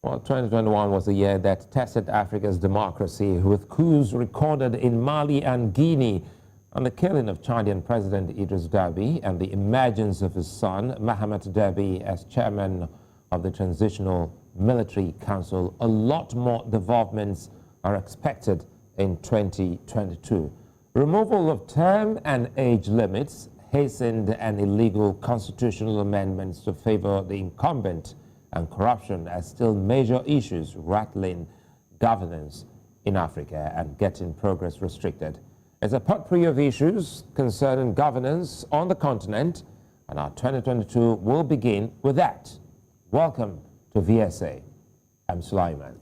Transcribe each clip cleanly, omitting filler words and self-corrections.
Well, 2021 was the year that tested Africa's democracy, with coups recorded in Mali and Guinea, and the killing of Chadian President Idris Deby and the emergence of his son, Mahamat Deby, as chairman of the Transitional Military Council. A lot more developments are expected in 2022. Removal of term and age limits, hastened and illegal constitutional amendments to favor the incumbent, and corruption as still major issues rattling governance in Africa and getting progress restricted. It's a potpourri of issues concerning governance on the continent, and our 2022 will begin with that. Welcome to VSA. I'm Sulaiman.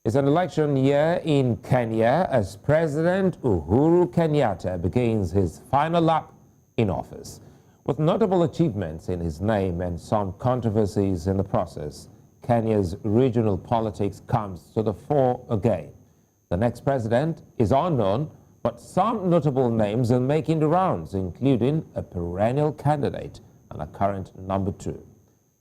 It's an election year in Kenya as President Uhuru Kenyatta begins his final lap in office. With notable achievements in his name and some controversies in the process, Kenya's regional politics comes to the fore again. The next president is unknown, but some notable names are making the rounds, including a perennial candidate and a current number 2.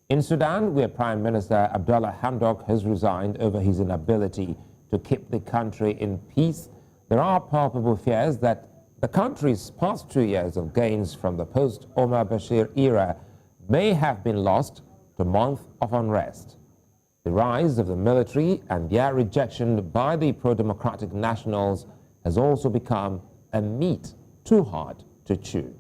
In Sudan, where Prime Minister Abdullah Hamdok has resigned over his inability to keep the country in peace, there are palpable fears that the country's past 2 years of gains from the post-Omar Bashir era may have been lost to a month of unrest. The rise of the military and their rejection by the pro-democratic nationals has also become a meat too hard to chew.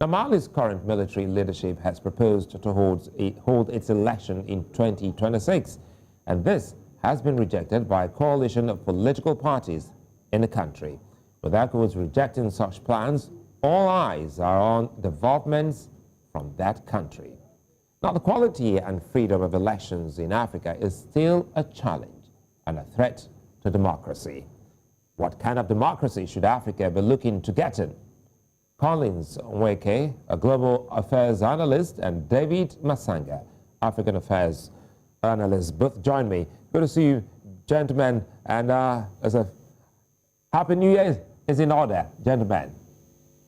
Now, Mali's current military leadership has proposed to hold its election in 2026, and this has been rejected by a coalition of political parties in the country. With ECOWAS rejecting such plans, all eyes are on developments from that country. Now, the quality and freedom of elections in Africa is still a challenge and a threat to democracy. What kind of democracy should Africa be looking to get in? Nweke, a Global Affairs Analyst, and David Matsanga, African Affairs Analyst, both join me. Good to see you, gentlemen, and as a Happy New Year is in order, gentlemen.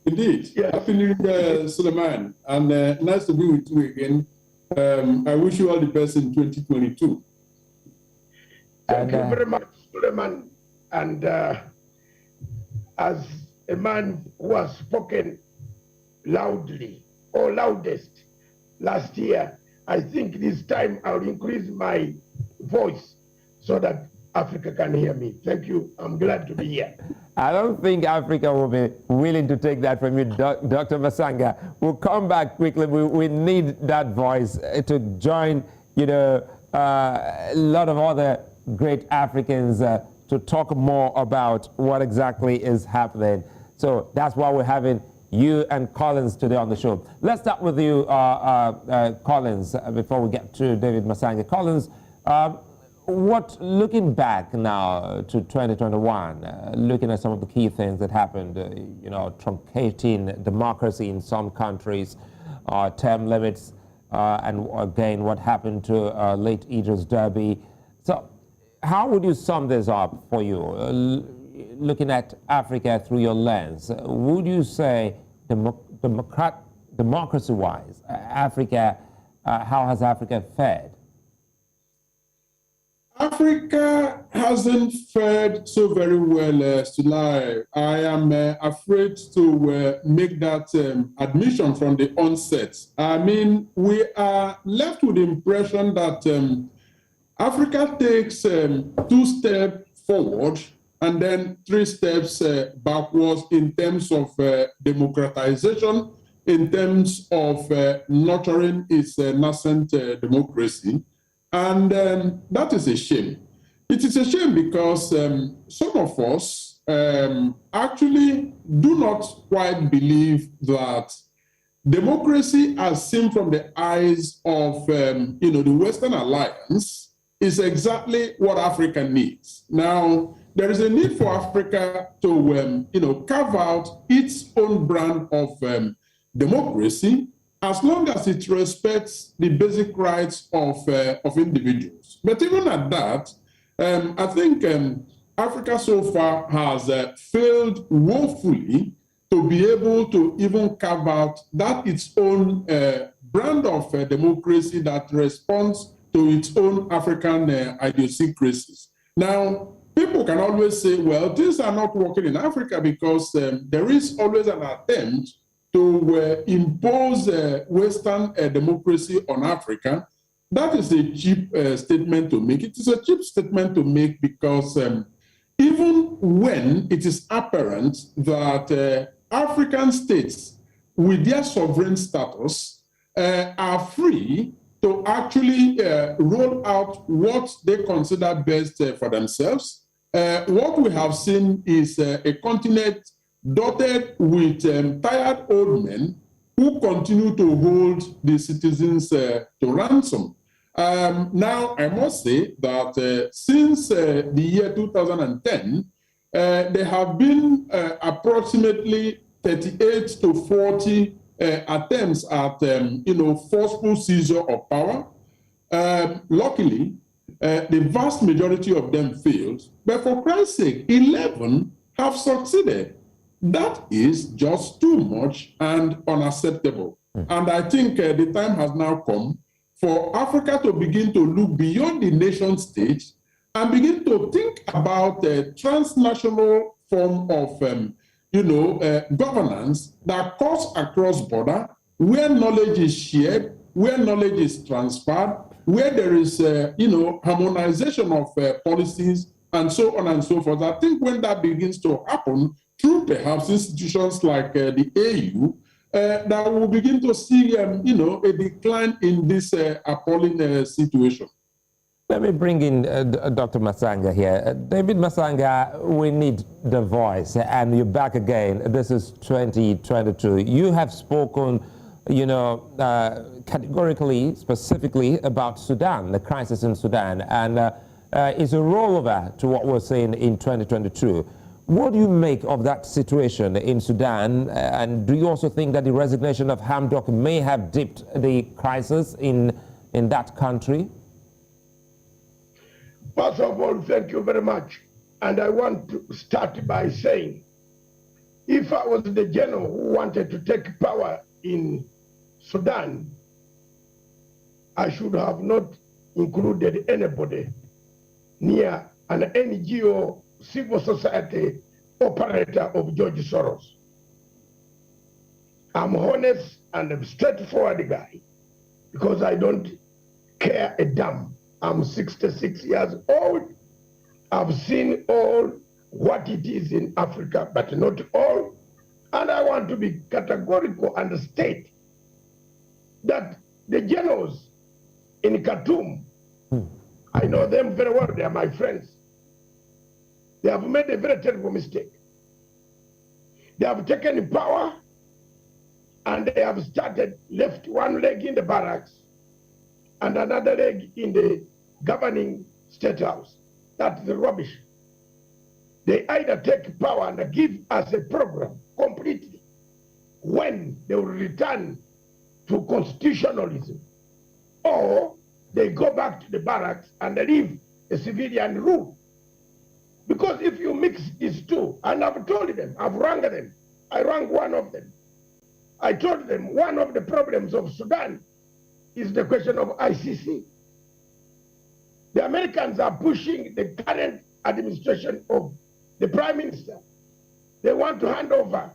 Indeed. Yeah. Happy New Year, Sulaiman, and nice to be with you again. I wish you all the best in 2022. Thank you very much, Sulaiman. And as a man who has spoken loudly or loudest last year, I think this time I'll increase my voice so that Africa can hear me. Thank you. I'm glad to be here. I don't think Africa will be willing to take that from you, Dr. Matsanga. We'll come back quickly. We need that voice to join, a lot of other great Africans to talk more about what exactly is happening. So that's why we're having you and Collins today on the show. Let's start with you, Collins, before we get to David Matsanga. Collins, looking back now to 2021, looking at some of the key things that happened, truncating democracy in some countries, term limits, and again, what happened to late Idris Deby. So how would you sum this up for you? Looking at Africa through your lens, would you say democracy-wise, Africa, how has Africa fared? Africa hasn't fared so very well, Sulai. I am afraid to make that admission from the onset. I mean, we are left with the impression that Africa takes 2 steps forward and then 3 steps backwards in terms of democratization, in terms of nurturing its nascent democracy. And that is a shame. It is a shame because some of us actually do not quite believe that democracy, as seen from the eyes of the Western Alliance, is exactly what Africa needs. Now, there is a need for Africa to carve out its own brand of democracy as long as it respects the basic rights of individuals. But even at that, I think Africa so far has failed woefully to be able to even carve out that its own brand of democracy that responds to its own African idiosyncrasies. Now, people can always say, well, things are not working in Africa because there is always an attempt to impose Western democracy on Africa. That is a cheap statement to make. It is a cheap statement to make because even when it is apparent that African states with their sovereign status are free to actually roll out what they consider best for themselves, what we have seen is a continent dotted with tired old men who continue to hold the citizens to ransom. Now, I must say that since the year 2010, there have been approximately 38 to 40 attempts at, forceful seizure of power. Luckily, the vast majority of them failed, but for Christ's sake, 11 have succeeded. That is just too much and unacceptable. And I think the time has now come for Africa to begin to look beyond the nation state and begin to think about a transnational form of, governance that cuts across border, where knowledge is shared, where knowledge is transferred, where there is, harmonization of policies and so on and so forth. I think when that begins to happen, through perhaps institutions like the AU, that we'll begin to see, a decline in this appalling situation. Let me bring in Dr. Matsanga here. David Matsanga, we need the voice, and you're back again. This is 2022. You have spoken, categorically, specifically about Sudan, the crisis in Sudan, and it's a rollover to what we're seeing in 2022. What do you make of that situation in Sudan? And do you also think that the resignation of Hamdok may have dipped the crisis in that country? First of all, thank you very much. And I want to start by saying, if I was the general who wanted to take power in Sudan, I should have not included anybody near an NGO civil society operator of George Soros. I'm honest and a straightforward guy because I don't care a damn. I'm 66 years old. I've seen all what it is in Africa, but not all. And I want to be categorical and state that the generals in Khartoum, I know them very well, they are my friends. They have made a very terrible mistake. They have taken power and they have left one leg in the barracks and another leg in the governing state house. That's the rubbish. They either take power and give us a program completely when they will return to constitutionalism, or they go back to the barracks and leave a civilian rule. Because if you mix these two, and I've told them, I've rang them, I rang one of them. I told them one of the problems of Sudan is the question of ICC. The Americans are pushing the current administration of the Prime Minister. They want to hand over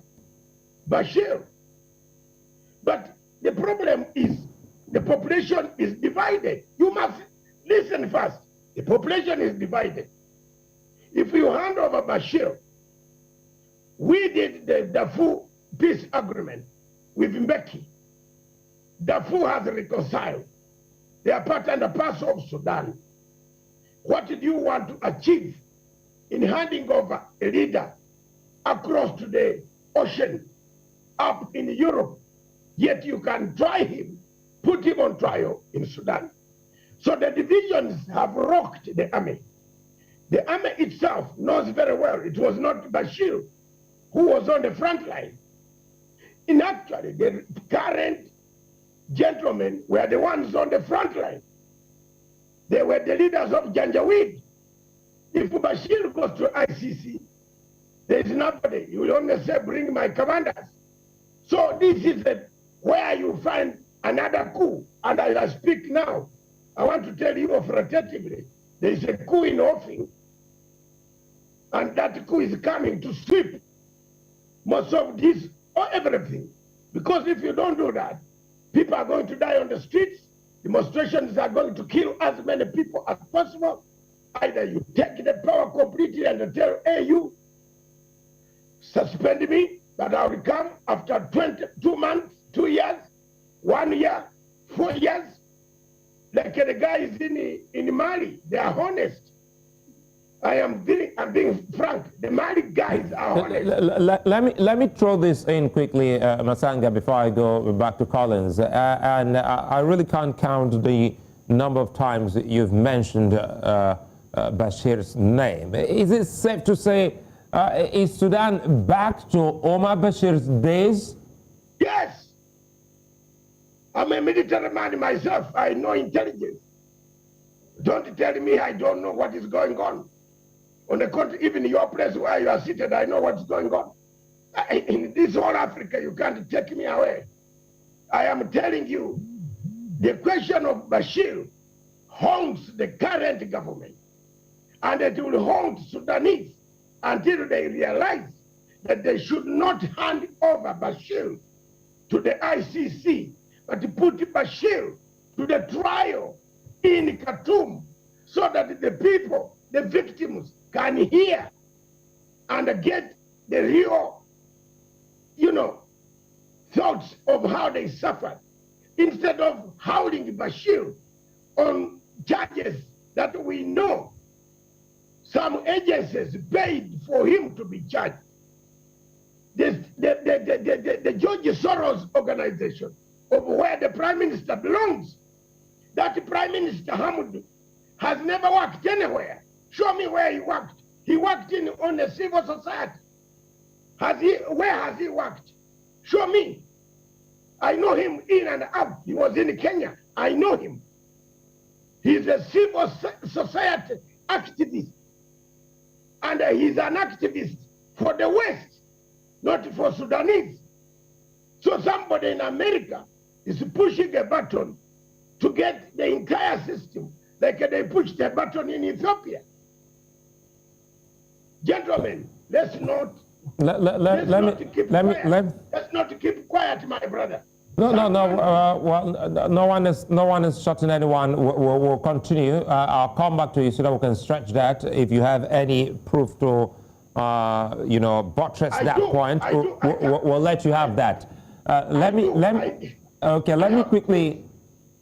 Bashir. But the problem is the population is divided. You must listen first. The population is divided. If you hand over Bashir, we did the Darfur peace agreement with Mbeki. Darfur has reconciled. They are part and parcel of Sudan. What did you want to achieve in handing over a leader across to the ocean up in Europe? Yet you can try him, put him on trial in Sudan. So the divisions have rocked the army. The army itself knows very well it was not Bashir who was on the front line. In actually, the current gentlemen were the ones on the front line. They were the leaders of Janjaweed. If Bashir goes to ICC, there is nobody. You will only say, bring my commanders. So this is where you find another coup. And as I speak now, I want to tell you authoritatively, there is a coup in offing, and that coup is coming to sweep most of this or everything. Because if you don't do that, people are going to die on the streets, demonstrations are going to kill as many people as possible. Either you take the power completely and tell, hey, you suspend me, but I will come after 22 months, 2 years, 1 year, 4 years. Like the guys in Mali, they are honest. I'm being frank. The Mali guys are honest. Let me throw this in quickly, Matsanga, before I go back to Collins. And I really can't count the number of times that you've mentioned Bashir's name. Is it safe to say, is Sudan back to Omar Bashir's days? Yes. I'm a military man myself. I know intelligence. Don't tell me I don't know what is going on. On the country, even your place where you are seated, I know what's going on. In this whole Africa, you can't take me away. I am telling you, the question of Bashir haunts the current government, and it will haunt Sudanese until they realize that they should not hand over Bashir to the ICC, but to put Bashir to the trial in Khartoum, so that the people, the victims, can hear and get the real, thoughts of how they suffered, instead of howling Bashir on charges that we know some agencies paid for him to be charged. The George Soros organization, of where the Prime Minister belongs, that Prime Minister Hamid has never worked anywhere. Show me where he worked. He worked on a civil society. Where has he worked? Show me. I know him in and out. He was in Kenya. I know him. He's a civil society activist. And he's an activist for the West, not for Sudanese. So somebody in America is pushing a button to get the entire system, like they pushed a button in Ethiopia. Gentlemen, let's not keep quiet, my brother. No one is shutting anyone. We'll continue. I'll come back to you so that we can stretch that. If you have any proof to, buttress that point, we'll let you have that. Let me quickly.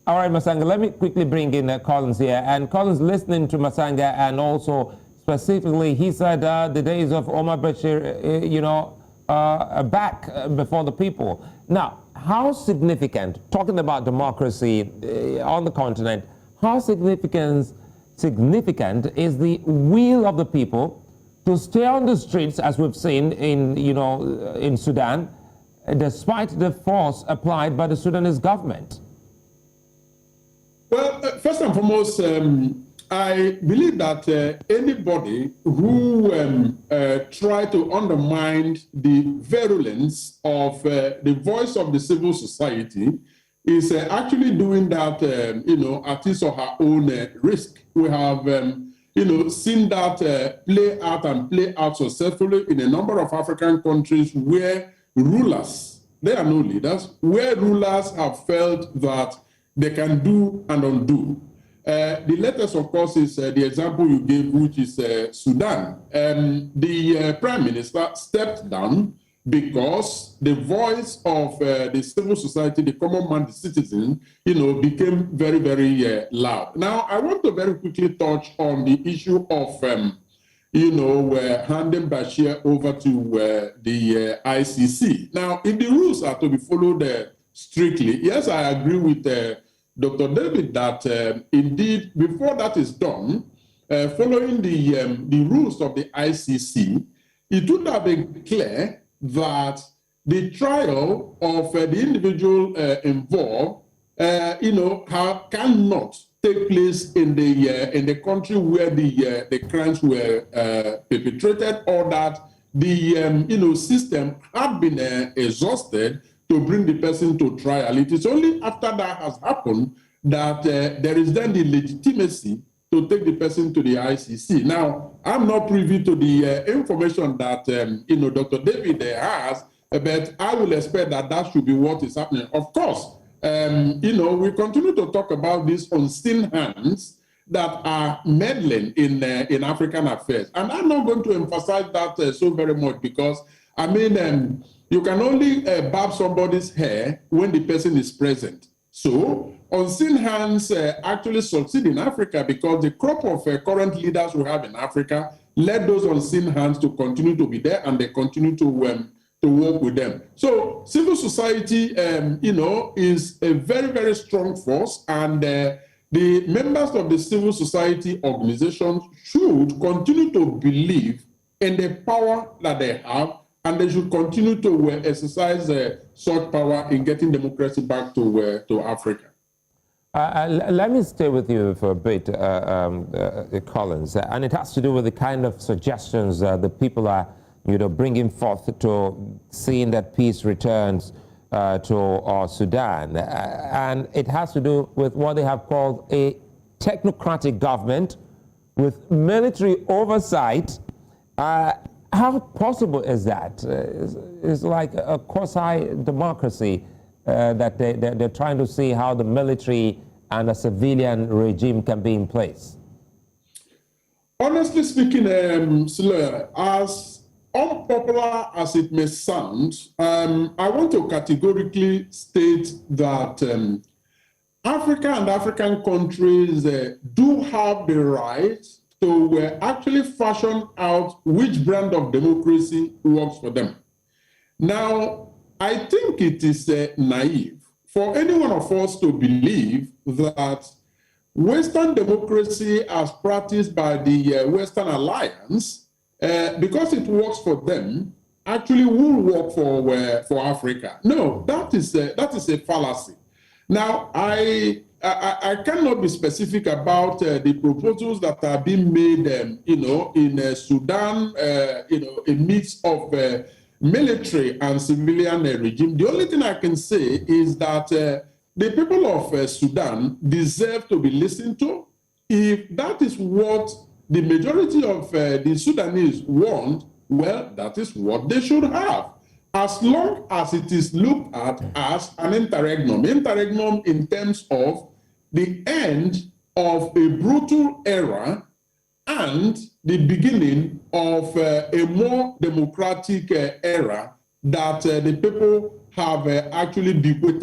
All right, Matsanga, let me quickly bring in Collins here. And Collins, listening to Matsanga, and also specifically, he said the days of Omar Bashir, are back before the people. Now, how significant, talking about democracy on the continent, how significant is the will of the people to stay on the streets, as we've seen in Sudan, despite the force applied by the Sudanese government? Well, first and foremost, I believe that anybody who try to undermine the virulence of the voice of the civil society is actually doing that, at his or her own risk. We have, seen that play out successfully in a number of African countries where rulers, they are no leaders, where rulers have felt that they can do and undo. The latest, of course, is the example you gave, which is Sudan. The Prime Minister stepped down because the voice of the civil society, the common man, the citizen, became very, very loud. Now, I want to very quickly touch on the issue of, handing Bashir over to the ICC. Now, if the rules are to be followed strictly, yes, I agree with Dr. David that indeed, before that is done, following the rules of the ICC, it would have been clear that the trial of the individual involved cannot take place in the country where the crimes were perpetrated, or that the system had been exhausted to bring the person to trial. It is only after that has happened that there is then the legitimacy to take the person to the ICC. Now, I'm not privy to the information that Dr. David has, but I will expect that that should be what is happening. Of course, we continue to talk about these unseen hands that are meddling in African affairs. And I'm not going to emphasize that so very much because, you can only barb somebody's hair when the person is present. So unseen hands actually succeed in Africa because the crop of current leaders we have in Africa led those unseen hands to continue to be there, and they continue to work with them. So civil society, is a very, very strong force, and the members of the civil society organizations should continue to believe in the power that they have, and they should continue to exercise such power in getting democracy back to Africa. Let me stay with you for a bit, Collins, and it has to do with the kind of suggestions the people are, bringing forth to seeing that peace returns to Sudan, and it has to do with what they have called a technocratic government with military oversight. How possible is that? It's like a quasi-democracy that they're trying to see how the military and a civilian regime can be in place. Honestly speaking, Sule, as unpopular as it may sound, I want to categorically state that Africa and African countries do have the right to actually fashion out which brand of democracy works for them. Now, I think it is naive for any one of us to believe that Western democracy as practiced by the Western Alliance, because it works for them, actually will work for Africa. No, that is a fallacy. Now, I cannot be specific about the proposals that are being made, in Sudan, a mix of military and civilian regime. The only thing I can say is that the people of Sudan deserve to be listened to. If that is what the majority of the Sudanese want, well, that is what they should have, as long as it is looked at as an interregnum in terms of the end of a brutal era and the beginning of a more democratic era that the people have actually bequeathed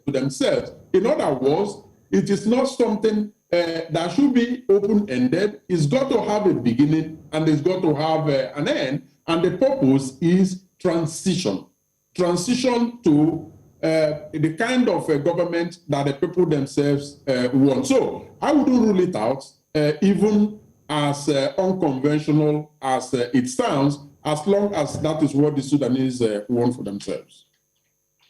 to themselves. In other words, it is not something that should be open-ended. It's got to have a beginning and it's got to have an end, and the purpose is transition to the kind of government that the people themselves want. So I wouldn't rule it out, even as unconventional as it sounds, as long as that is what the Sudanese want for themselves.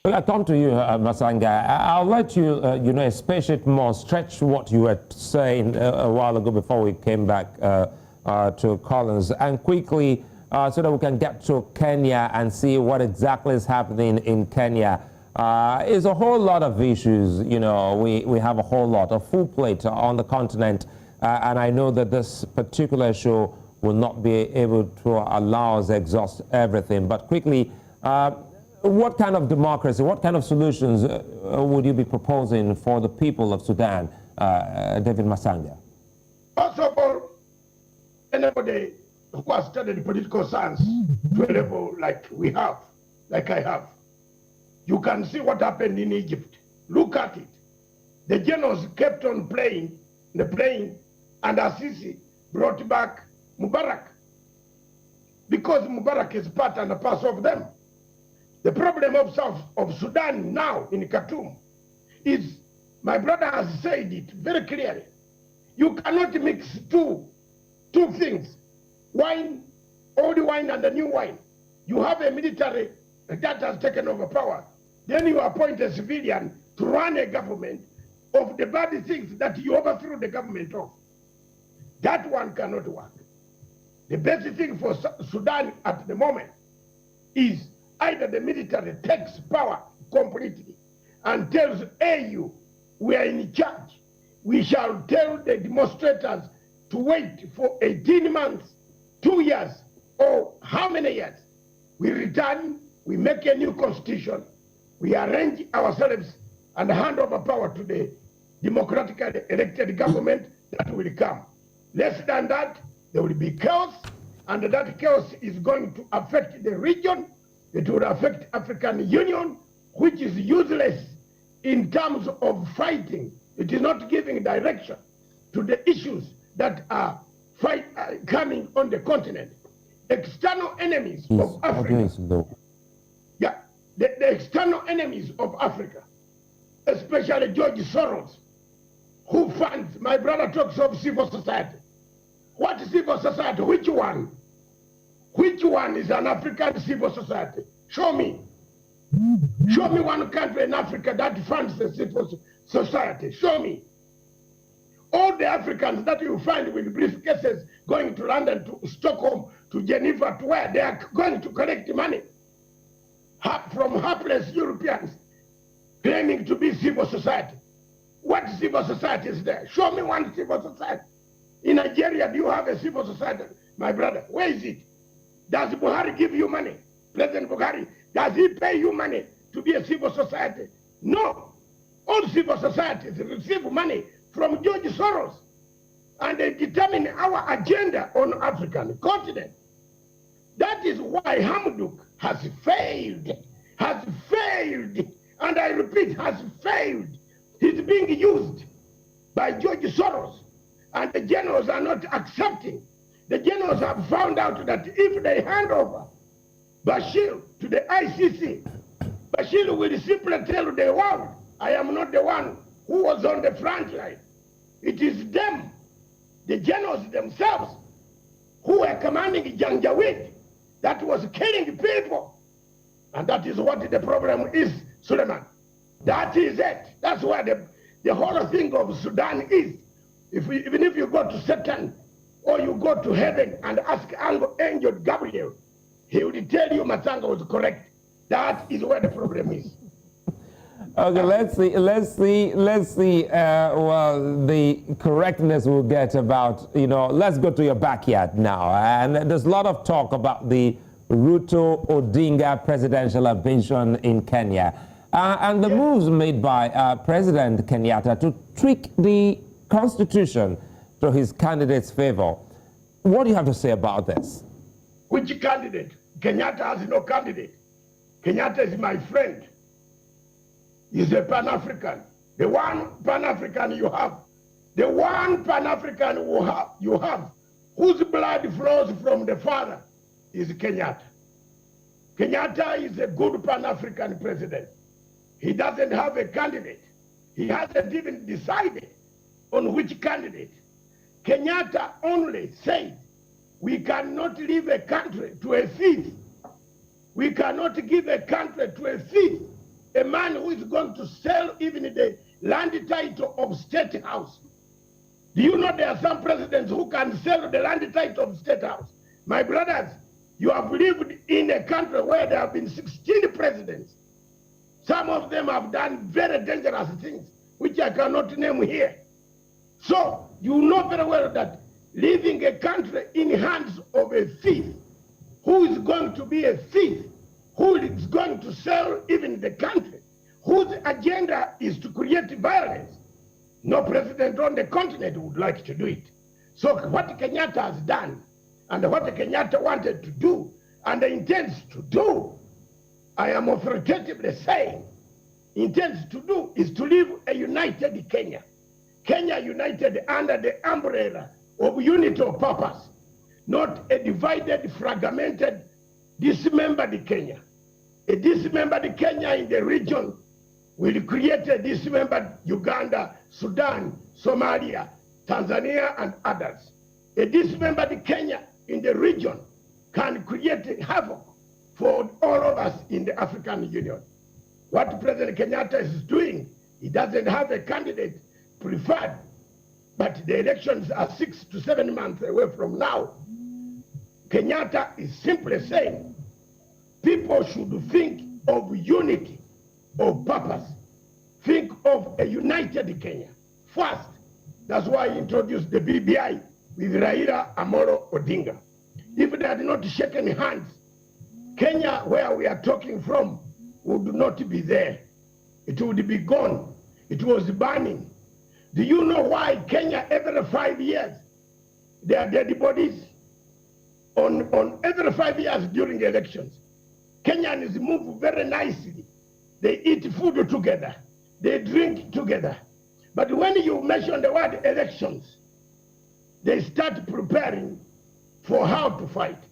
Well, I come to you, Matsanga. I'll let you, space more, stretch what you were saying a while ago before we came back to Collins, and quickly, so that we can get to Kenya and see what exactly is happening in Kenya. It's a whole lot of issues, we have a whole lot, a full plate on the continent, and I know that this particular show will not be able to allow us to exhaust everything. But quickly, what kind of democracy, what kind of solutions would you be proposing for the people of Sudan, David Matsanga? First of all, anybody who has studied political science to a level like I have, you can see what happened in Egypt. Look at it. The generals kept on playing, and Assisi brought back Mubarak, because Mubarak is part and a parcel of them. The problem of Sudan now in Khartoum is, my brother has said it very clearly, you cannot mix two things, wine, old wine and the new wine. You have a military that has taken over power. Then you appoint a civilian to run a government of the bad things that you overthrew the government of. That one cannot work. The best thing for Sudan at the moment is either the military takes power completely and tells AU, we are in charge. We shall tell the demonstrators to wait for 18 months, 2 years, or how many years. We return, we make a new constitution, we arrange ourselves and hand over power to the democratically elected government that will come. Less than that, there will be chaos, and that chaos is going to affect the region. It will affect African Union, which is useless in terms of fighting. It is not giving direction to the issues that are coming on the continent. External enemies of Africa. Yeah, the external enemies of Africa, especially George Soros, who funds, my brother talks of civil society. What is civil society? Which one? Which one is an African civil society? Show me. Show me one country in Africa that funds the civil society. Show me. All the Africans that you find with briefcases going to London, to Stockholm, to Geneva, to where they are going to collect money from hapless Europeans claiming to be civil society. What civil society is there? Show me one civil society. In Nigeria, do you have a civil society, my brother? Where is it? Does Buhari give you money? President Buhari, does he pay you money to be a civil society? No. All civil societies receive money from George Soros, and they determine our agenda on African continent. That is why Hamduk has failed, and I repeat, has failed. He's being used by George Soros, and the generals are not accepting. The generals have found out that if they hand over Bashir to the ICC, Bashir will simply tell the world, I am not the one who was on the front line. It is them, the generals themselves, who were commanding Janjaweed, that was killing people. And that is what the problem is, Sulaiman. That is it. That's why the whole thing of Sudan is. Even if you go to Satan, or you go to heaven and ask Angel Gabriel, he will tell you Matsanga was correct. That is where the problem is. Okay, let's see, well, the correctness we'll get about, let's go to your backyard now. And there's a lot of talk about the Ruto Odinga presidential ambition in Kenya. And the moves made by President Kenyatta to tweak the constitution to his candidate's favor. What do you have to say about this? Which candidate? Kenyatta has no candidate. Kenyatta is my friend. He's a Pan-African. The one Pan-African you have. The one Pan-African you have, whose blood flows from the father, is Kenyatta. Kenyatta is a good Pan-African president. He doesn't have a candidate. He hasn't even decided on which candidate. Kenyatta only said, we cannot leave a country to a thief. We cannot give a country to a thief, a man who is going to sell even the land title of State House. Do you know there are some presidents who can sell the land title of State House? My brothers, you have lived in a country where there have been 16 presidents. Some of them have done very dangerous things, which I cannot name here. So you know very well that leaving a country in hands of a thief, who is going to be a thief, who is going to sell even the country, whose agenda is to create violence, no president on the continent would like to do it. So what Kenyatta has done, and what Kenyatta wanted to do, and intends to do, I am authoritatively saying, intends to do, is to leave a united Kenya. Kenya united under the umbrella of unity of purpose, not a divided, fragmented, dismembered Kenya. A dismembered Kenya in the region will create a dismembered Uganda, Sudan, Somalia, Tanzania, and others. A dismembered Kenya in the region can create havoc for all of us in the African Union. What President Kenyatta is doing He doesn't have a candidate preferred, but the elections are 6 to 7 months away from now. Kenyatta is simply saying people should think of unity, of purpose. Think of a united Kenya first. That's why he introduced the BBI with Raila Amolo Odinga. If they had not shaken hands, Kenya, where we are talking from, would not be there. It would be gone. It was burning. Do you know why Kenya every 5 years, there are dead bodies? On every 5 years during the elections, Kenyans move very nicely. They eat food together. They drink together. But when you mention the word elections, they start preparing for how to fight.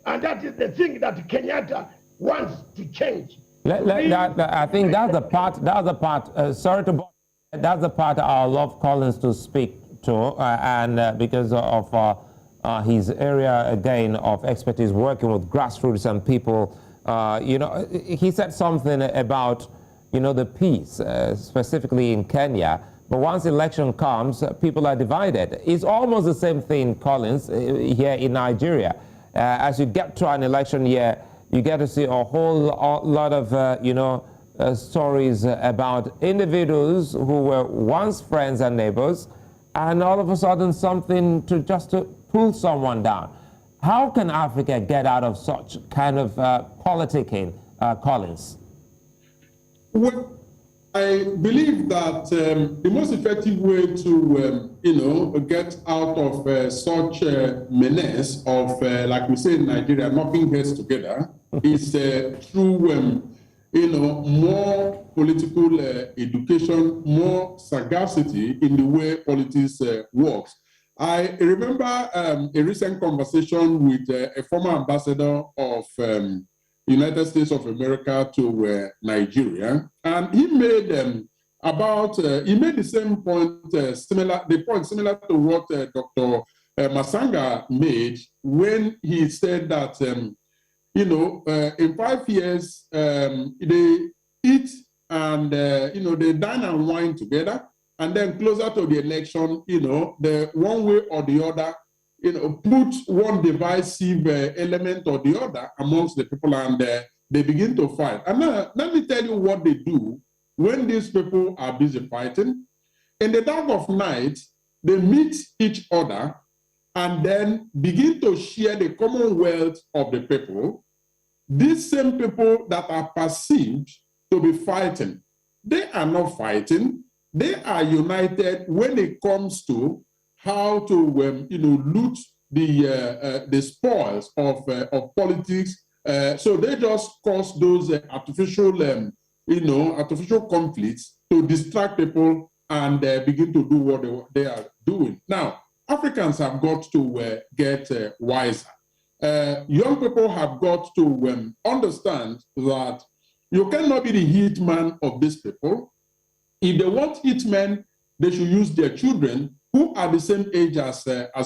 And that is the thing that Kenyatta wants to change. I think that's the part, sorry to bother, that's the part I love Collins to speak to, because of his area, again, of expertise, working with grassroots and people. You know, he said something about, you know, the peace, specifically in Kenya. But once election comes, people are divided. It's almost the same thing, Collins, here in Nigeria. As you get to an election year, you get to see a whole lot of, you know, stories about individuals who were once friends and neighbors, and all of a sudden something just to pull someone down. How can Africa get out of such kind of politicking, Collins? Well, I believe that the most effective way to, you know, get out of such menace of, like we say in Nigeria, knocking heads together, is through, you know, more political education, more sagacity in the way politics works. I remember a recent conversation with a former ambassador of United States of America to Nigeria, and he made he made the same point, similar to what Dr. Matsanga made when he said that you know, in 5 years they eat and you know, they dine and wine together, and then closer to the election, you know, the one way or the other, you know, put one divisive element or the other amongst the people, and they begin to fight. And now, let me tell you what they do when these people are busy fighting. In the dark of night, they meet each other and then begin to share the commonwealth of the people. These same people that are perceived to be fighting, they are not fighting. They are united when it comes to how to, you know, loot the spoils of politics. So they just cause those artificial, you know, artificial conflicts to distract people and begin to do what they are doing. Now, Africans have got to get wiser. Young people have got to understand that you cannot be the hitman of these people. If they want hitmen, they should use their children who are the same age as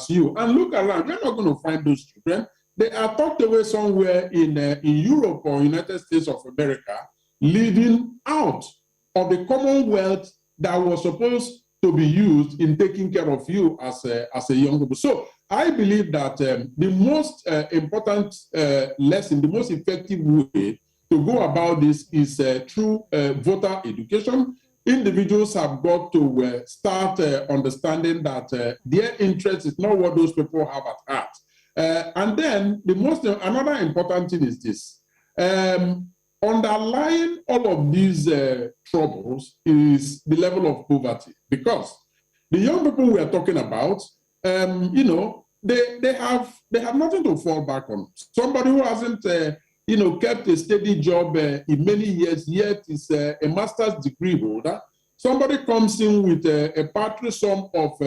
you. And look around, you're not going to find those children. They are tucked away somewhere in Europe or United States of America, living out of the commonwealth that was supposed to be used in taking care of you as a young people. So I believe that the most important lesson, the most effective way to go about this is through voter education. Individuals have got to start understanding that their interest is not what those people have at heart. And then another important thing is this. Underlying all of these troubles is the level of poverty, because the young people we are talking about, you know, they have nothing to fall back on. Somebody who hasn't you know, kept a steady job in many years, yet is a master's degree holder. Somebody comes in with a paltry sum of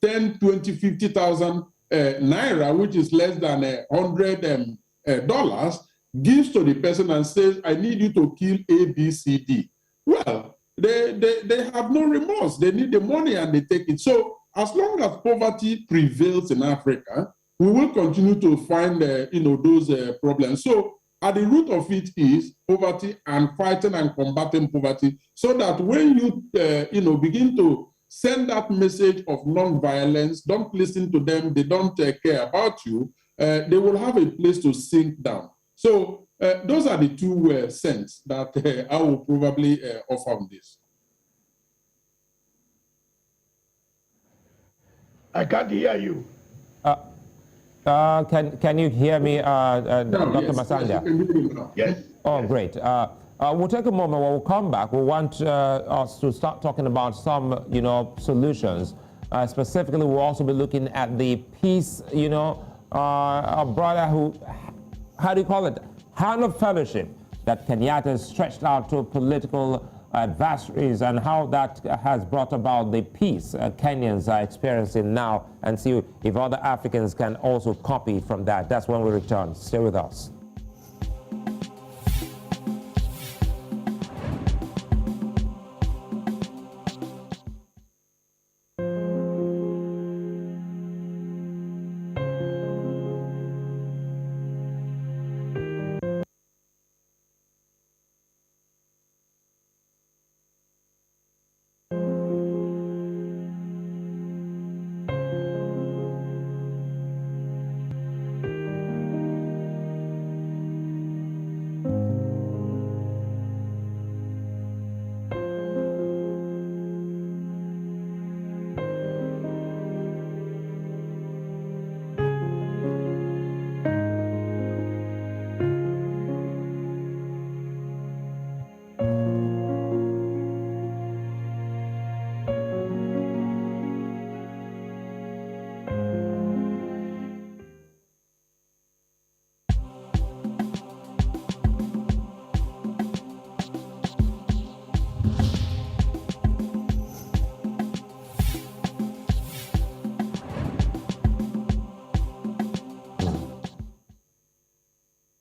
10, 20, 50,000 naira, which is less than $100, gives to the person and says, I need you to kill A, B, C, D. Well, they have no remorse. They need the money and they take it. So as long as poverty prevails in Africa, we will continue to find you know, those problems. So at the root of it is poverty and fighting and combating poverty, so that when you begin to send that message of non-violence, don't listen to them, they don't care about you, they will have a place to sink down. So those are the two cents that I will probably offer on this. I can't hear you. Can you hear me, Dr. Yes, Matsanga? Yes. Oh, great. We'll take a moment. When we'll come back, we want us to start talking about some, solutions. Specifically, we'll also be looking at the peace, a brother who, how do you call it? Hand of fellowship that Kenyatta stretched out to political adversaries, and how that has brought about the peace Kenyans are experiencing now, and see if other Africans can also copy from that. That's when we return. Stay with us.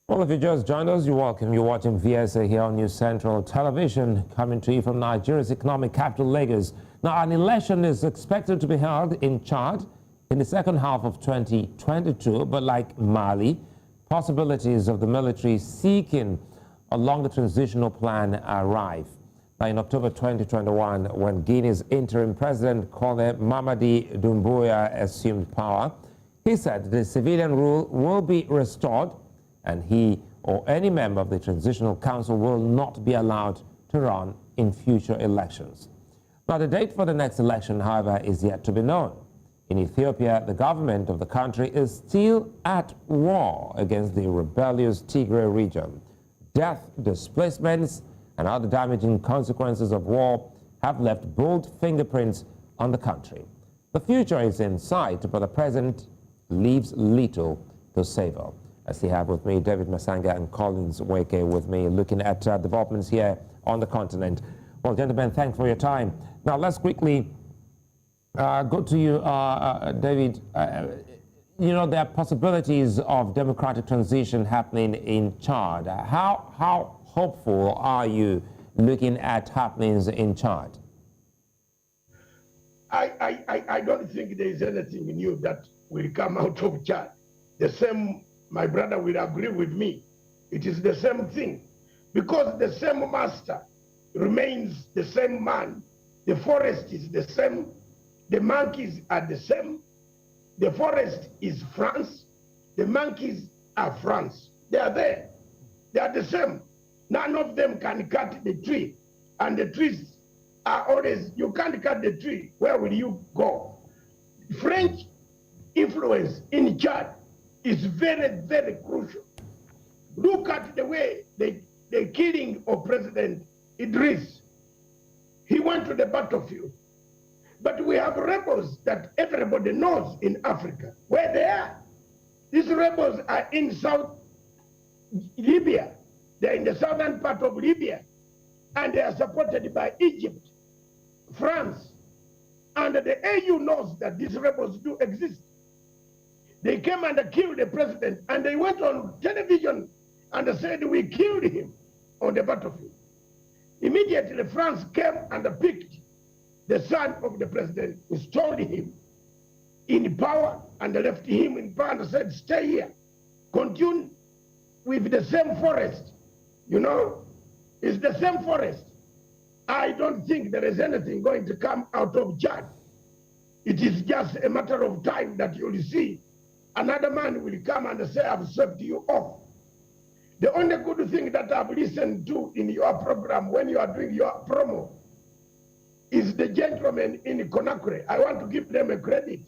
Well, if you just joined us, you're welcome. You're watching VSA here on News Central Television, coming to you from Nigeria's economic capital, Lagos. Now, an election is expected to be held in Chad in the second half of 2022, but like Mali, possibilities of the military seeking a longer transitional plan arrive. Now, in October 2021, when Guinea's interim president, Colonel Mamadi Doumbouya, assumed power, he said the civilian rule will be restored, and he or any member of the Transitional Council will not be allowed to run in future elections. Now, the date for the next election, however, is yet to be known. In Ethiopia, the government of the country is still at war against the rebellious Tigray region. Death, displacements, and other damaging consequences of war have left bold fingerprints on the country. The future is in sight, but the present leaves little to savor. I still have with me David Matsanga and Collins Nweke with me, looking at developments here on the continent. Well, gentlemen, thanks for your time. Now, let's quickly go to you, David. There are possibilities of democratic transition happening in Chad. How hopeful are you looking at happenings in Chad? I don't think there is anything new that will come out of Chad. The same, my brother will agree with me. It is the same thing, because the same master remains the same man. The forest is the same. The monkeys are the same. The forest is France. The monkeys are France. They are there. They are the same. None of them can cut the tree. And the trees are always, you can't cut the tree. Where will you go? French influence in Chad is very, very crucial. Look at the way the killing of President Idris. He went to the battlefield. But we have rebels that everybody knows in Africa where they are. These rebels are in South Libya. They're in the southern part of Libya. And they are supported by Egypt, France. And the AU knows that these rebels do exist. They came and killed the president, and they went on television and said, we killed him on the battlefield. Immediately, France came and picked the son of the president, installed him in power, and left him in power and said, stay here, continue with the same forest, you know, it's the same forest. I don't think there is anything going to come out of Chad. It is just a matter of time that you'll see another man will come and say, I've swept you off. The only good thing that I've listened to in your program when you are doing your promo is the gentlemen in Conakry. I want to give them a credit.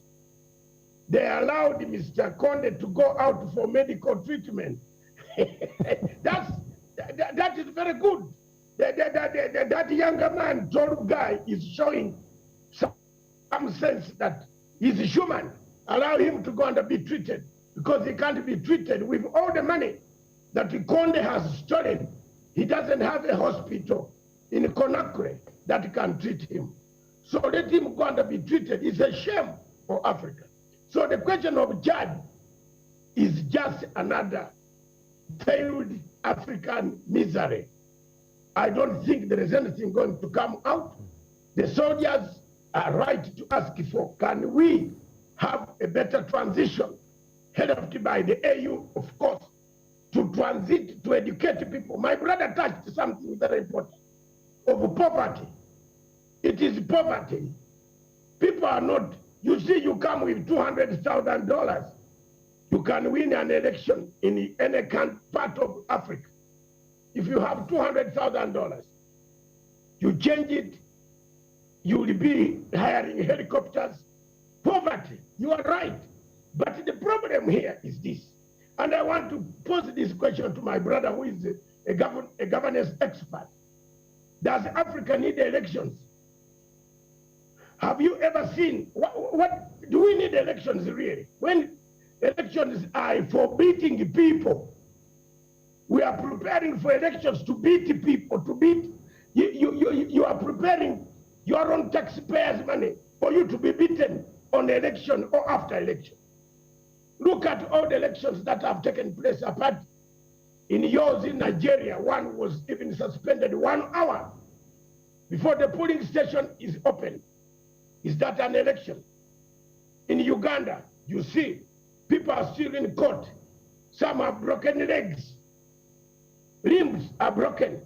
They allowed Mr. Conde to go out for medical treatment. That is very good. That younger man, tall guy, is showing some sense that he's human. Allow him to go and be treated, because he can't be treated with all the money that Conde has stolen. He doesn't have a hospital in Conakry that can treat him. So let him go and be treated. It's a shame for Africa. So the question of Chad is just another failed African misery. I don't think there is anything going to come out. The soldiers are right to ask for, can we have a better transition, helped by the AU, of course, to transit, to educate people. My brother touched something very important, of poverty. It is poverty. People are not, you see, you come with $200,000, you can win an election in any part of Africa. If you have $200,000, you change it, you will be hiring helicopters. Poverty, you are right. But the problem here is this, and I want to pose this question to my brother who is a governance expert. Does Africa need elections? Have you ever seen, what do we need elections really? When elections are for beating people, we are preparing for elections to beat people, to beat, you are preparing your own taxpayers' money for you to be beaten on election or after election. Look at all the elections that have taken place apart. In yours in Nigeria, one was even suspended 1 hour before the polling station is open. Is that an election? In Uganda, you see, people are still in court. Some have broken legs. Limbs are broken.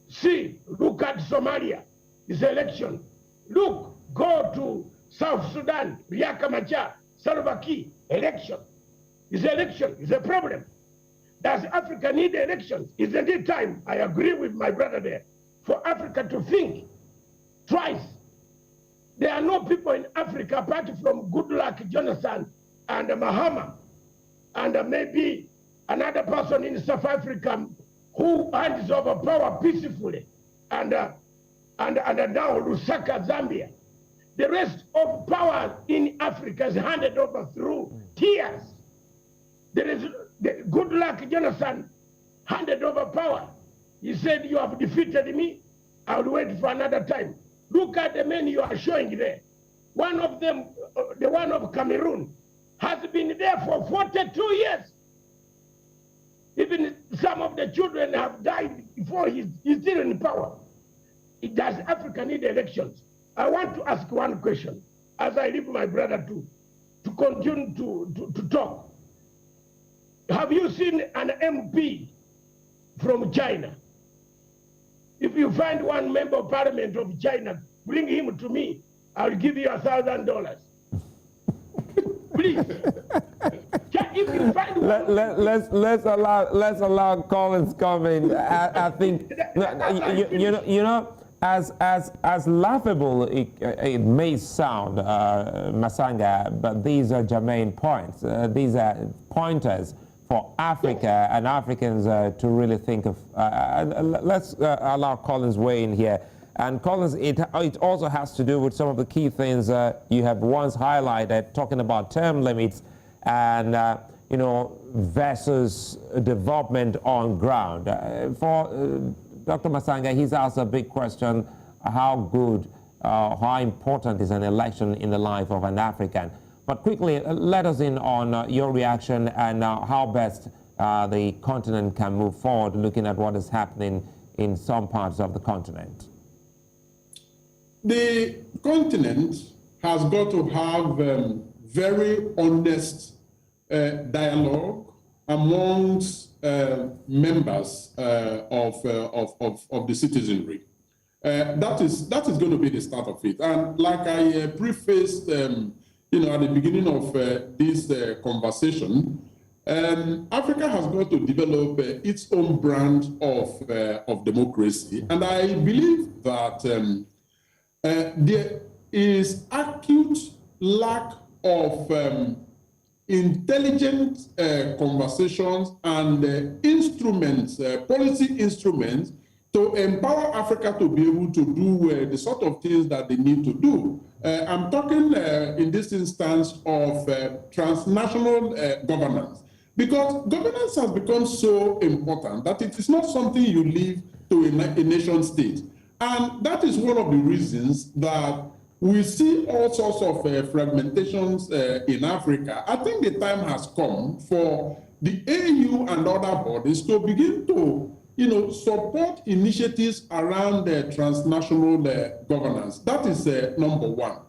See, look at Somalia. It's election. Look, go to South Sudan, Riek Machar, Salva Kiir, election. It's election. It's a problem. Does Africa need elections? Isn't it time, I agree with my brother there, for Africa to think twice? There are no people in Africa apart from Goodluck Jonathan and Mahama and maybe another person in South Africa who hands over power peacefully, and now Lusaka, Zambia. The rest of power in Africa is handed over through tears. There is the Goodluck Jonathan handed over power. He said, you have defeated me, I will wait for another time. Look at the men you are showing there. One of them, the one of Cameroon, has been there for 42 years. Even some of the children have died before he's still in power. Does Africa need elections? I want to ask one question, as I leave my brother to continue to talk. Have you seen an MP from China? If you find one member of parliament of China, bring him to me. I'll give you $1,000. Please. If you find one, let's allow Collins comment. I think you know as laughable it may sound, Matsanga, but these are germane points. These are pointers for Africa and Africans to really think of. Let's allow Collins weigh in here. And Collins, it also has to do with some of the key things you have once highlighted, talking about term limits and versus development on ground. For Dr. Matsanga, he's asked a big question: how good, how important is an election in the life of an African? But quickly, let us in on your reaction and how best the continent can move forward, looking at what is happening in some parts of the continent. The continent has got to have very honest dialogue amongst members of the citizenry. That is going to be the start of it. And like I prefaced, you know, at the beginning of this conversation, Africa has got to develop its own brand of democracy, and I believe that there is acute lack of intelligent conversations and instruments, policy instruments, to empower Africa to be able to do the sort of things that they need to do. I'm talking in this instance of transnational governance, because governance has become so important that it is not something you leave to a nation state. And that is one of the reasons that we see all sorts of fragmentations in Africa. I think the time has come for the AU and other bodies to begin to, you know, support initiatives around transnational governance. That is number one.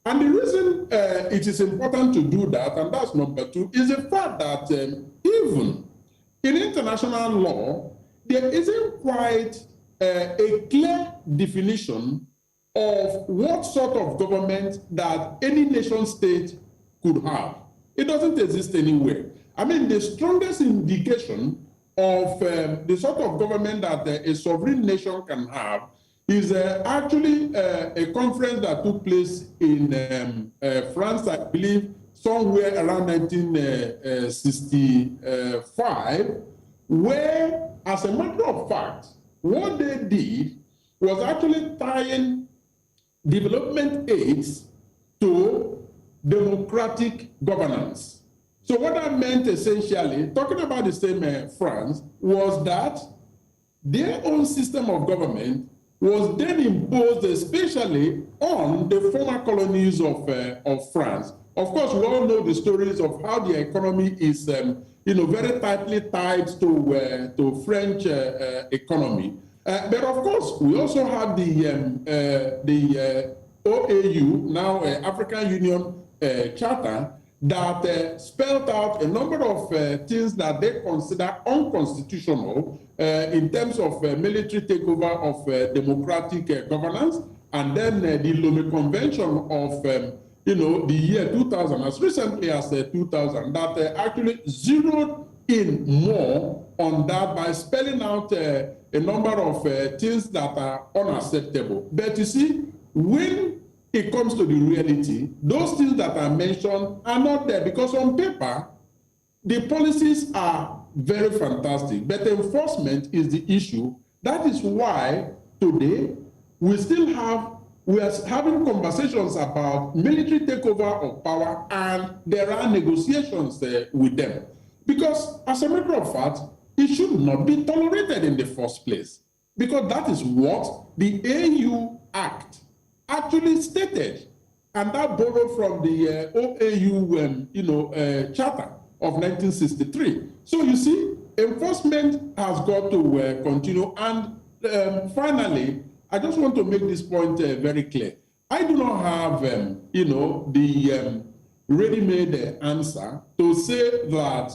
And the reason it is important to do that, and that's number two, is the fact that even in international law, there isn't quite a clear definition of what sort of government that any nation state could have. It doesn't exist anywhere. I mean, the strongest indication of the sort of government that a sovereign nation can have is actually a conference that took place in France, I believe, somewhere around 1965, where, as a matter of fact, what they did was actually tying development aids to democratic governance. So what that meant essentially, talking about the same France, was that their own system of government was then imposed especially on the former colonies of France. Of course, we all know the stories of how the economy is you know, very tightly tied to French economy. But of course, we also have the OAU, now African Union Charter, that spelled out a number of things that they consider unconstitutional in terms of military takeover of democratic governance, and then the Lomé Convention of you know, the year 2000, as recently as 2000, that actually zeroed in more on that by spelling out a number of things that are unacceptable. But you see, when it comes to the reality, those things that are mentioned are not there, because on paper, the policies are very fantastic, but enforcement is the issue. That is why today we are having conversations about military takeover of power, and there are negotiations with them. Because as a matter of fact, it should not be tolerated in the first place, because that is what the AU Act actually stated, and that borrowed from the OAU you know, Charter of 1963. So you see, enforcement has got to continue. And finally, I just want to make this point very clear. I do not have you know, the ready-made answer to say that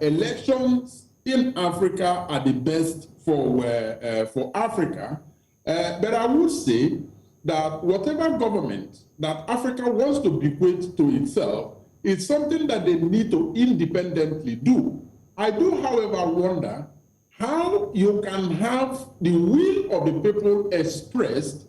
elections in Africa are the best for Africa, but I would say that whatever government that Africa wants to bequeath to itself is something that they need to independently do. I do, however, wonder how you can have the will of the people expressed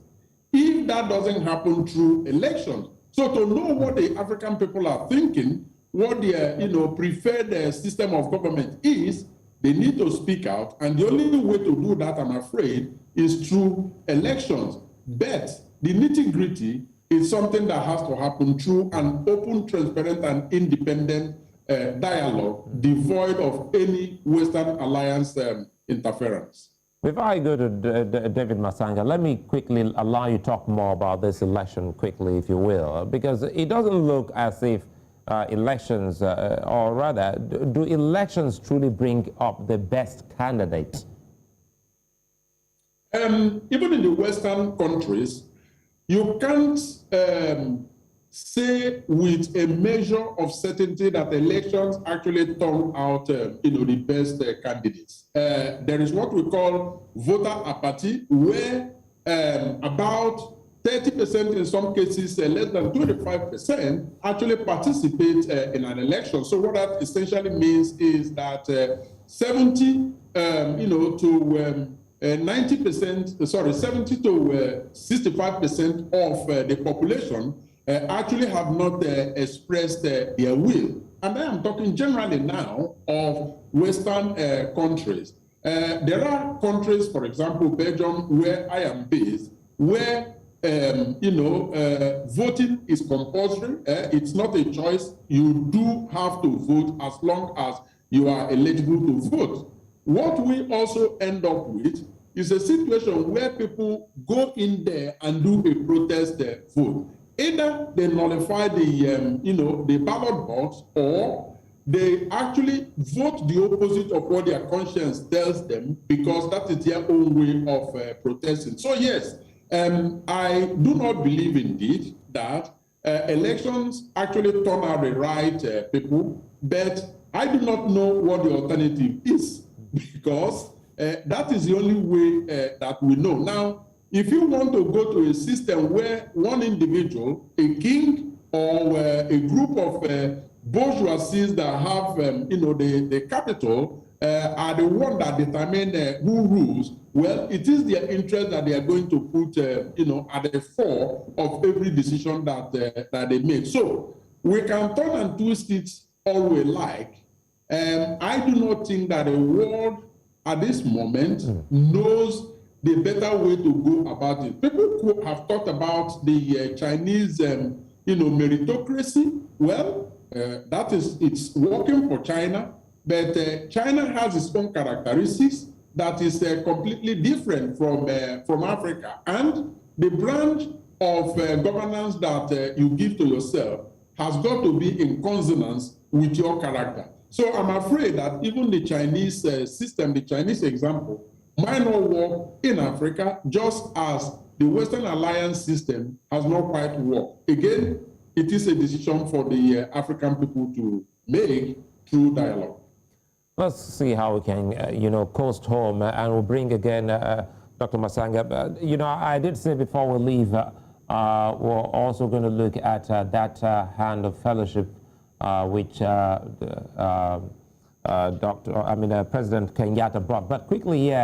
if that doesn't happen through elections. So to know what the African people are thinking, what their preferred system of government is, they need to speak out. And the only way to do that, I'm afraid, is through elections. But the nitty-gritty is something that has to happen through an open, transparent, and independent dialogue, devoid of any Western alliance interference. Before I go to David Matsanga, let me quickly allow you to talk more about this election quickly, if you will, because it doesn't look as if elections, or rather, do elections truly bring up the best candidate? Even in the Western countries, you can't say with a measure of certainty that elections actually turn out, the best candidates. There is what we call voter apathy, where about 30% in some cases, less than 25% actually participate in an election. So what that essentially means is that 70 to 90%, 70 to 65% of the population actually have not expressed their will. And I am talking generally now of Western countries. There are countries, for example, Belgium, where I am based, where voting is compulsory. It's not a choice. You do have to vote as long as you are eligible to vote. What we also end up with is a situation where people go in there and do a protest vote. Either they nullify the ballot box, or they actually vote the opposite of what their conscience tells them, because that is their own way of protesting. So yes, I do not believe indeed that elections actually turn out the right people, but I do not know what the alternative is, because that is the only way that we know. Now, if you want to go to a system where one individual, a king, or a group of bourgeoisies that have, the capital, are the one that determine who rules, well, it is their interest that they are going to put, at the fore of every decision that they make. So we can turn and twist it all we like. I do not think that the world at this moment knows the better way to go about it. People who have talked about the Chinese, meritocracy. Well, it's working for China, but China has its own characteristics that is completely different from Africa. And the branch of governance that you give to yourself has got to be in consonance with your character. So I'm afraid that even the Chinese system, the Chinese example, might not work in Africa, just as the Western Alliance system has not quite worked. Again, it is a decision for the African people to make through dialogue. Let's see how we can, coast home, and we'll bring again Dr. Matsanga. I did say before we leave, we're also going to look at that hand of fellowship which President Kenyatta brought. But quickly,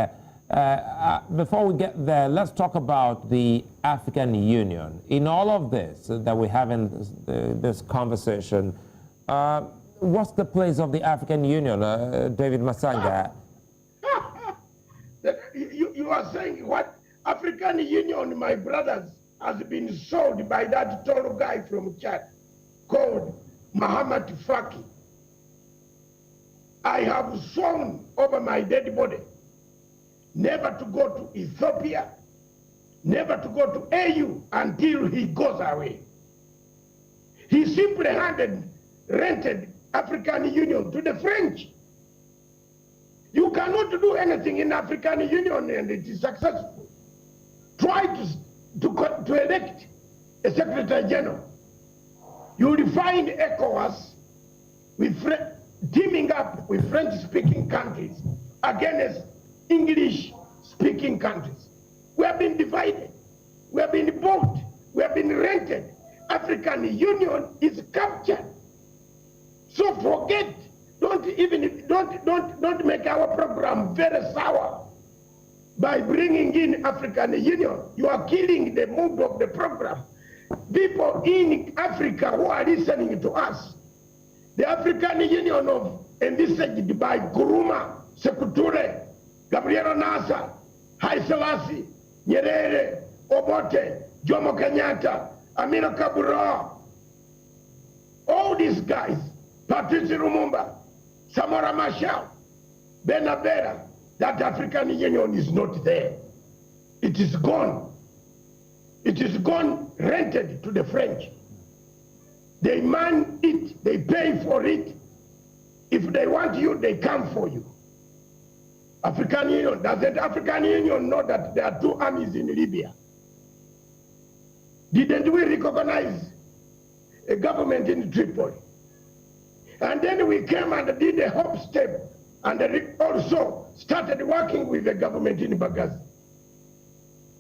before we get there, let's talk about the African Union. In all of this that we have in this conversation, what's the place of the African Union, David Matsanga? You are saying what? African Union, my brothers, has been sold by that tall guy from Chad called Muhammad Faki. I have sworn over my dead body never to go to Ethiopia, never to go to AU until he goes away. He simply rented African Union to the French. You cannot do anything in African Union and it is successful. Try to elect a Secretary General. You will find ECOWAS teaming up with French-speaking countries against English-speaking countries. We have been divided. We have been bought. We have been rented. African Union is captured. So forget. Don't make our program very sour by bringing in African Union. You are killing the mood of the program. People in Africa who are listening to us, the African Union envisaged by Nkrumah, Sekou Touré, Gabriel Nasser, Haile Selassie, Nyerere, Obote, Jomo Kenyatta, Amina Kabura, all these guys, Patrice Lumumba, Samora Machel, Benabera, that African Union is not there. It is gone. It is gone, rented to the French. They man it, they pay for it. If they want you, they come for you. African Union, doesn't African Union know that there are two armies in Libya? Didn't we recognize a government in Tripoli. And then we came and did a hop step and also started working with the government in Benghazi.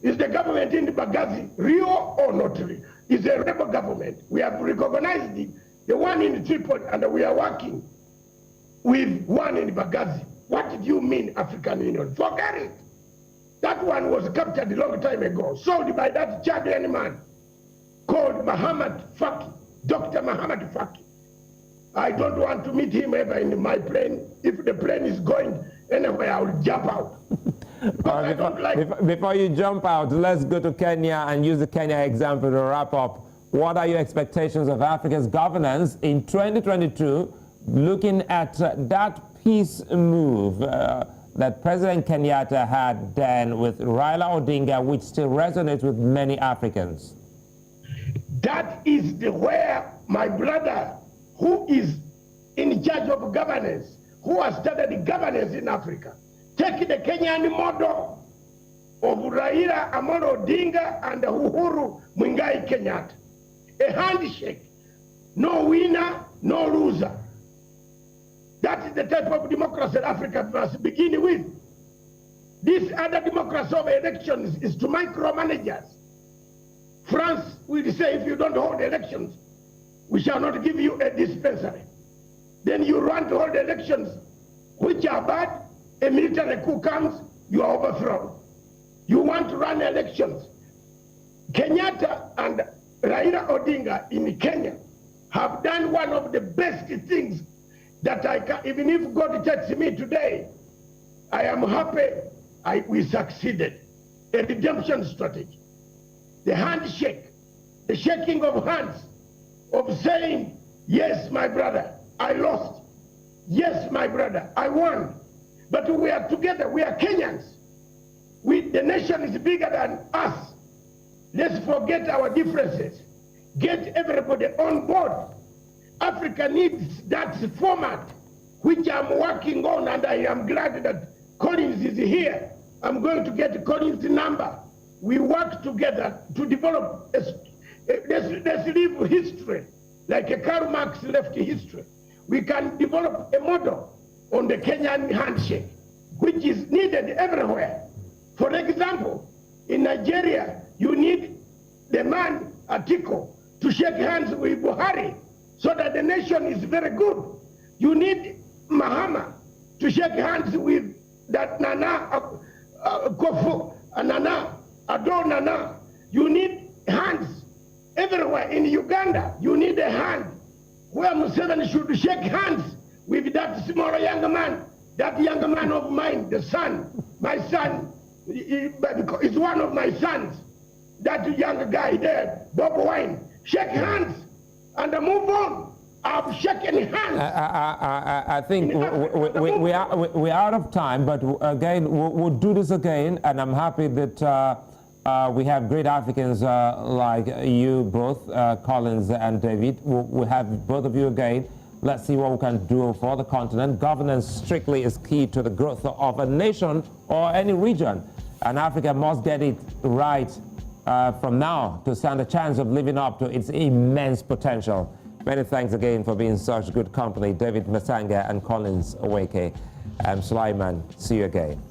Is the government in Benghazi real or not real? It's a rebel government. We have recognized the one in Tripoli, and we are working with one in Benghazi. What did you mean, African Union? Forget it. That one was captured a long time ago, sold by that Chadian man called Muhammad Faki, Dr. Muhammad Faki. I don't want to meet him ever in my plane. If the plane is going anywhere, I will jump out. Before you jump out, let's go to Kenya and use the Kenya example to wrap up. What are your expectations of Africa's governance in 2022, looking at that peace move that President Kenyatta had then with Raila Odinga, which still resonates with many Africans? That is where my brother, who is in charge of governance, who has started governance in Africa, take the Kenyan model of Raila Amolo Odinga and Uhuru Muigai Kenyatta. A handshake, no winner, no loser. That is the type of democracy that Africa must begin with. This other democracy of elections is to micromanagers. France will say, if you don't hold elections, we shall not give you a dispensary. Then you run to hold elections, which are bad, a military coup comes, you are overthrown. You want to run elections. Kenyatta and Raila Odinga in Kenya have done one of the best things that I can, even if God takes me today, I am happy we succeeded. A redemption strategy. The handshake, the shaking of hands, of saying, yes, my brother, I lost. Yes, my brother, I won. But we are together, we are Kenyans. The nation is bigger than us. Let's forget our differences. Get everybody on board. Africa needs that format, which I'm working on, and I am glad that Collins is here. I'm going to get Collins' number. We work together to develop, let's leave history, like Karl Marx left history. We can develop a model on the Kenyan handshake, which is needed everywhere. For example, in Nigeria, you need the man, Atiku, to shake hands with Buhari, so that the nation is very good. You need Mahama to shake hands with that Nana, Kofu, Nana, Ado Nana. You need hands everywhere. In Uganda, you need a hand where Museveni should shake hands with that small young man, of mine, the son, my son, is one of my sons, that young guy there, Bob Wine. Shake hands and move on. I've shaken hands. I think we are out of time, but again, we'll do this again, and I'm happy that we have great Africans like you both, Collins and David. We'll have both of you again. Let's see what we can do for the continent. Governance strictly is key to the growth of a nation or any region, and Africa must get it right from now to stand a chance of living up to its immense potential. Many thanks again for being such good company, David Matsanga and Collins Nweke. I'm Sulaiman. See you again.